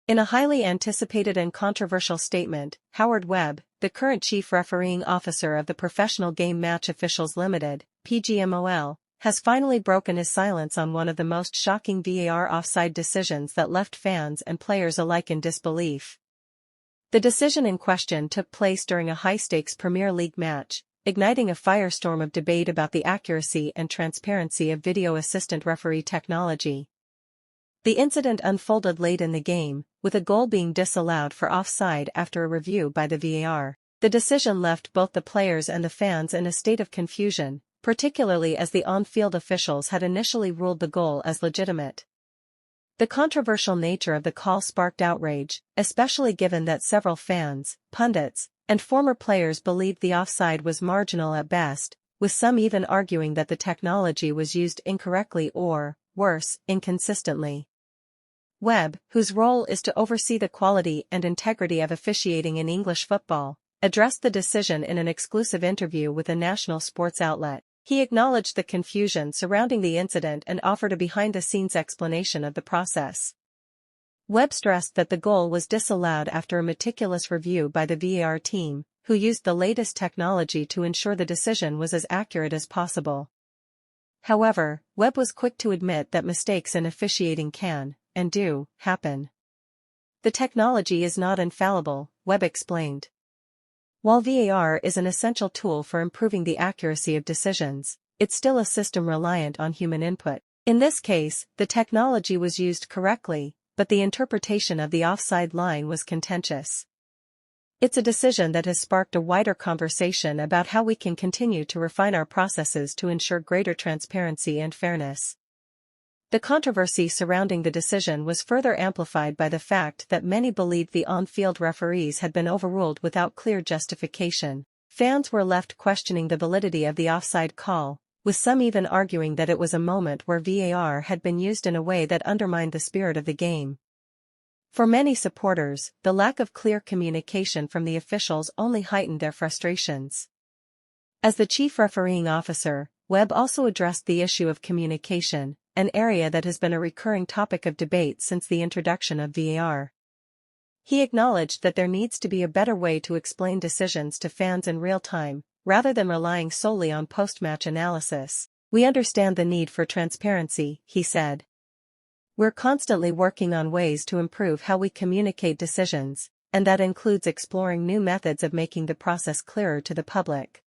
In a highly anticipated and controversial statement, Howard Webb, the current Chief Refereeing Officer of the Professional Game Match Officials Limited, PGMOL, has finally broken his silence on one of the most shocking VAR offside decisions that left fans and players alike in disbelief. The decision in question took place during a high-stakes Premier League match, igniting a firestorm of debate about the accuracy and transparency of video assistant referee technology. The incident unfolded late in the game, with a goal being disallowed for offside after a review by the VAR. The decision left both the players and the fans in a state of confusion, particularly as the on-field officials had initially ruled the goal as legitimate. The controversial nature of the call sparked outrage, especially given that several fans, pundits, and former players believed the offside was marginal at best, with some even arguing that the technology was used incorrectly or, worse, inconsistently. Webb, whose role is to oversee the quality and integrity of officiating in English football, addressed the decision in an exclusive interview with a national sports outlet. He acknowledged the confusion surrounding the incident and offered a behind-the-scenes explanation of the process. Webb stressed that the goal was disallowed after a meticulous review by the VAR team, who used the latest technology to ensure the decision was as accurate as possible. However, Webb was quick to admit that mistakes in officiating can, and do, happen. The technology is not infallible, Webb explained. While VAR is an essential tool for improving the accuracy of decisions, it's still a system reliant on human input. In this case, the technology was used correctly, but the interpretation of the offside line was contentious. It's a decision that has sparked a wider conversation about how we can continue to refine our processes to ensure greater transparency and fairness. The controversy surrounding the decision was further amplified by the fact that many believed the on-field referees had been overruled without clear justification. Fans were left questioning the validity of the offside call, with some even arguing that it was a moment where VAR had been used in a way that undermined the spirit of the game. For many supporters, the lack of clear communication from the officials only heightened their frustrations. As the chief refereeing officer, Webb also addressed the issue of communication, an area that has been a recurring topic of debate since the introduction of VAR. He acknowledged that there needs to be a better way to explain decisions to fans in real time, rather than relying solely on post-match analysis. "We understand the need for transparency," he said. "We're constantly working on ways to improve how we communicate decisions, and that includes exploring new methods of making the process clearer to the public."